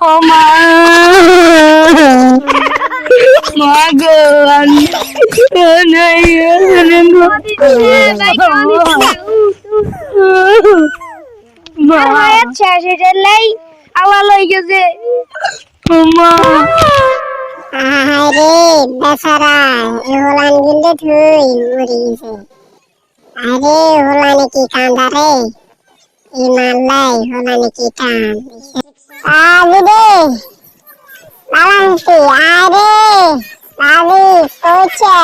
ও মা মা গো আওয়া লই গেছে মা আরে বেচারা হোলান গিলে থুই মরি গেছে। আরে হোলানে কি কান্দা রে ই মারলাই হোলানে কি কান আরে রে বালান্সি আরে আরে কোচে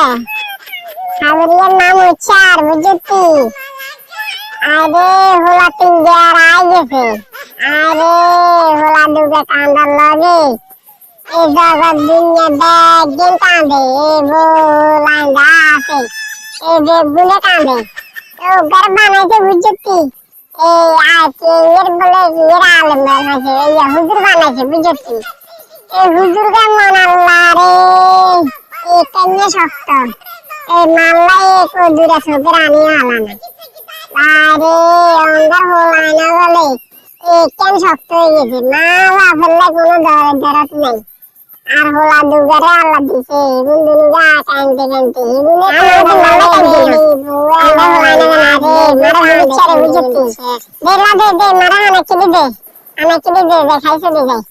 হাবরিয়ার নাম হচ্ছে আর বুঝতি আরে হোলা তিন দেয়ার আই গেছে আরে হোলা দুগে কান্দার লাগে এই জগৎ দুনিয়া দেখদিন কাঁদে এই বোলাঙ্গা আছে এই বেগুনে কাঁদে ও ঘর বানাইছে বুঝতি এই আছে এর বলে এর আলেম বানাইছে এই হুজুর বানাইছে বুঝতি এই হুজুর কে মানাল্লা রে এই কেনে শক্ত এই মাল্লা এক দূরে সবের আনি আলানা আরে অঙ্গার হোলানা বলে এই কেন শক্ত হয়ে গেছে মা বাপের কোনো দরদ নেই আর হোলা দুগারে আল্লাহ দিছে বন্ধু গা কানতে কানতে ইবুনে কানতে কানতে বুয়া হোলা না রে মারা হচ্ছে রে বুঝতি দেখলা দে মারা আনা কি দে দেখাইছে দে যাই